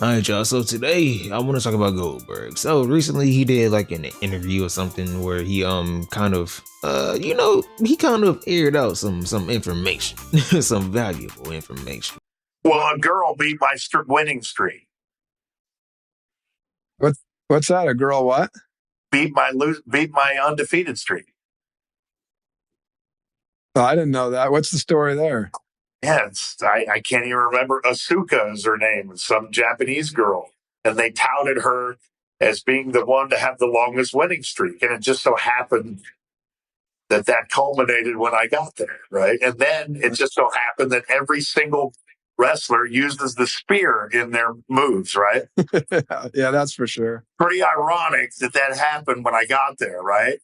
Alright, y'all. So today I want to talk about Goldberg. So recently he did like an interview or something where he kind of he kind of aired out some information, some valuable information. Well, a girl beat my winning streak. What's that? A girl what? Beat my undefeated streak. Oh, I didn't know that. What's the story there? Yeah, I can't even remember. Asuka is her name, some Japanese girl. And they touted her as being the one to have the longest winning streak. And it just so happened that culminated when I got there, right? And then it just so happened that every single wrestler uses the spear in their moves, right? Yeah, that's for sure. Pretty ironic that happened when I got there, right?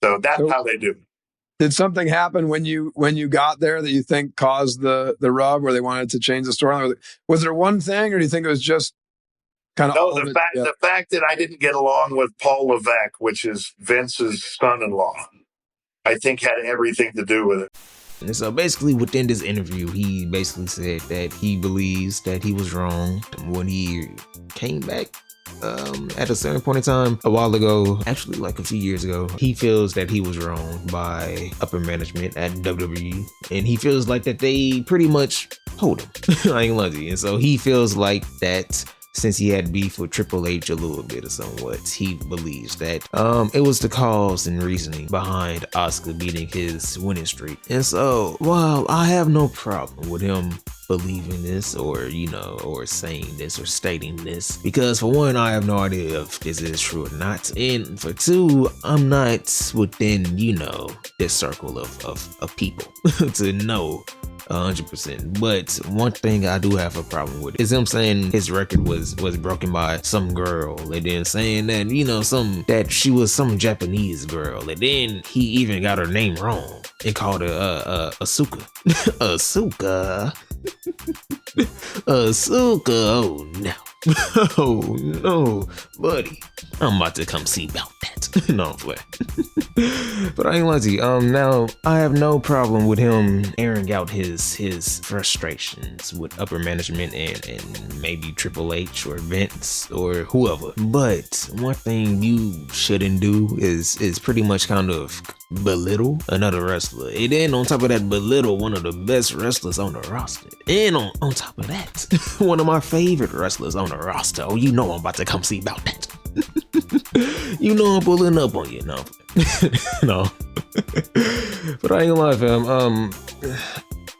So that's how they do it. Did something happen when you got there that you think caused the rub, where they wanted to change the story? Was there one thing, or do you think it was just kind of? No, the fact that I didn't get along with Paul Levesque, which is Vince's son-in-law, I think had everything to do with it. And so basically within this interview, he basically said that he believes that he was wrong when he came back at a certain point in time a while ago, actually like a few years ago. He feels that he was wronged by upper management at WWE, and he feels like that they pretty much told him. I ain't lying. And so he feels like that since he had beef with Triple H a little bit or somewhat, he believes that it was the cause and reasoning behind Asuka beating his winning streak. And so while I have no problem with him believing this, or or saying this or stating this, because for one, I have no idea if this is true or not, and for two, I'm not within this circle of people to know 100%. But one thing I do have a problem with is him saying his record was broken by some girl, and then saying that that she was some Japanese girl, and then he even got her name wrong and called her Asuka. Asuka. Asuka. Oh no. Oh no, buddy. I'm about to come see about that. No, I'm playing. But I ain't lying to you. Now I have no problem with him airing out his frustrations with upper management and maybe Triple H or Vince or whoever. But one thing you shouldn't do is pretty much kind of belittle another wrestler, and then on top of that, belittle one of the best wrestlers on the roster, and on top of that, one of my favorite wrestlers on the roster. Oh, I'm about to come see about that. I'm pulling up on you. No. No. But I ain't gonna lie, fam.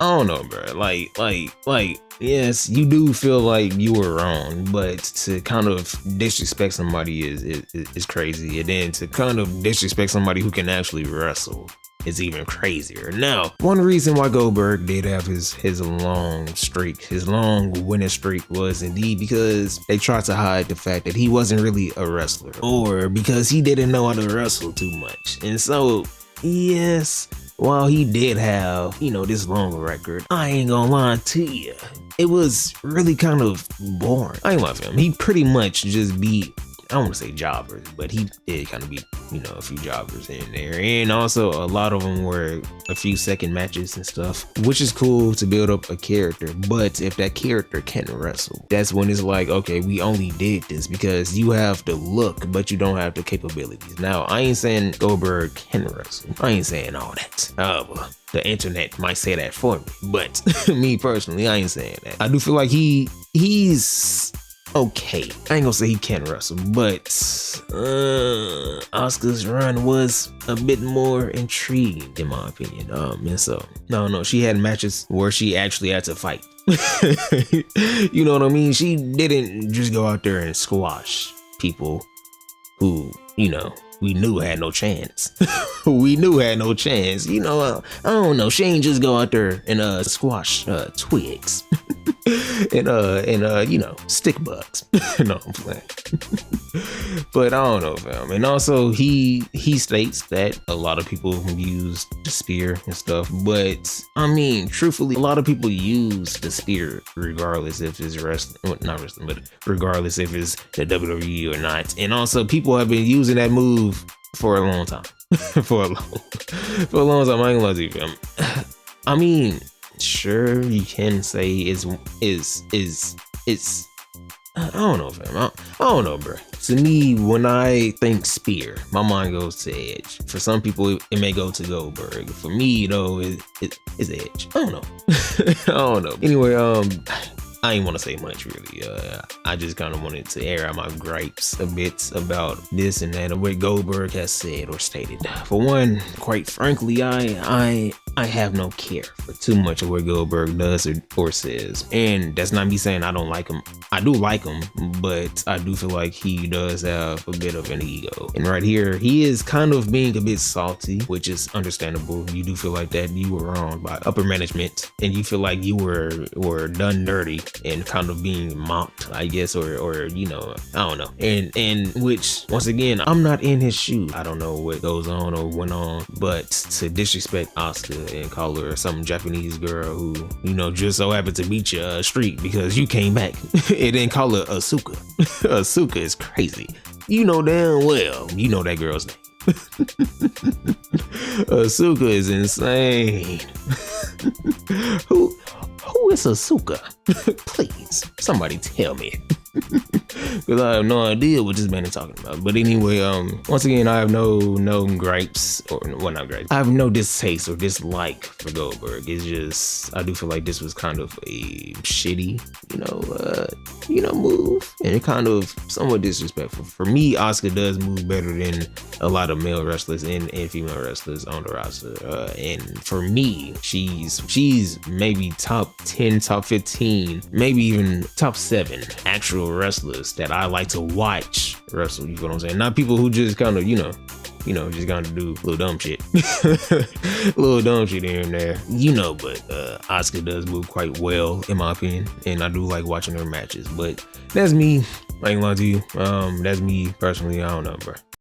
I don't know, bro. Like, yes, you do feel like you were wrong, but to kind of disrespect somebody is crazy, and then to kind of disrespect somebody who can actually wrestle is even crazier. Now, one reason why Goldberg did have his long streak, his long winning streak, was indeed because they tried to hide the fact that he wasn't really a wrestler, or because he didn't know how to wrestle too much. And so, yes, while he did have, this long record, I ain't gonna lie to you, it was really kind of boring. I ain't lying for him. He pretty much just beat, I don't want to say jobbers, but he did kind of beat, a few jobbers in there. And also a lot of them were a few second matches and stuff, which is cool to build up a character. But if that character can't wrestle, that's when it's like, okay, we only did this because you have the look, but you don't have the capabilities. Now, I ain't saying Goldberg can wrestle. I ain't saying all that. The internet might say that for me, but me personally, I ain't saying that. I do feel like he's okay. I ain't gonna say he can't wrestle, but Asuka's run was a bit more intriguing in my opinion. And so no, she had matches where she actually had to fight. You know what I mean? She didn't just go out there and squash people who, we knew had no chance. We knew had no chance. I don't know. She ain't just go out there and squash twigs and stick bugs. No, I'm playing. But I don't know, fam. And also he states that a lot of people use the spear and stuff, but I mean, truthfully, a lot of people use the spear regardless if it's wrestling, well, not wrestling, but regardless if it's the WWE or not. And also people have been using that move for a long time. for a long time. I ain't gonna lie to you, fam. I mean, sure you can say is I don't know, fam. I don't know, bro. To me, when I think spear, my mind goes to Edge. For some people, it may go to Goldberg. For me, though, it's Edge. I don't know. I don't know. Anyway, I ain't want to say much really. I just kind of wanted to air out my gripes a bit about this and that, and what Goldberg has said or stated. For one, quite frankly, I have no care for too much of what Goldberg does or says, and that's not me saying I don't like him. I do like him, but I do feel like he does have a bit of an ego. And right here, he is kind of being a bit salty, which is understandable. You do feel like that you were wronged by upper management, and you feel like you were done dirty and kind of being mocked, I guess, or you know, I don't know. And which, once again, I'm not in his shoes. I don't know what goes on or went on, but to disrespect Asuka and call her some Japanese girl who, you know, just so happened to beat your streak because you came back and then call her Asuka. Asuka is crazy. You know damn well you know that girl's name. Asuka is insane. Who is Asuka? Please, somebody tell me. Because I have no idea what this man is talking about. But anyway, once again, I have no gripes, or well, not gripes. I have no distaste or dislike for Goldberg. It's just, I do feel like this was kind of a shitty, move, and it kind of somewhat disrespectful. For me, Asuka does move better than a lot of male wrestlers and female wrestlers on the roster. And for me, she's maybe top 10, top 15, maybe even top 7 actual wrestlers that I like to watch wrestle. You know what I'm saying? Not people who just kind of, just kind of do little dumb shit. Little dumb shit here and there. But Asuka does move quite well, in my opinion. And I do like watching her matches. But that's me. I ain't lying to you. That's me personally. I don't know, bro.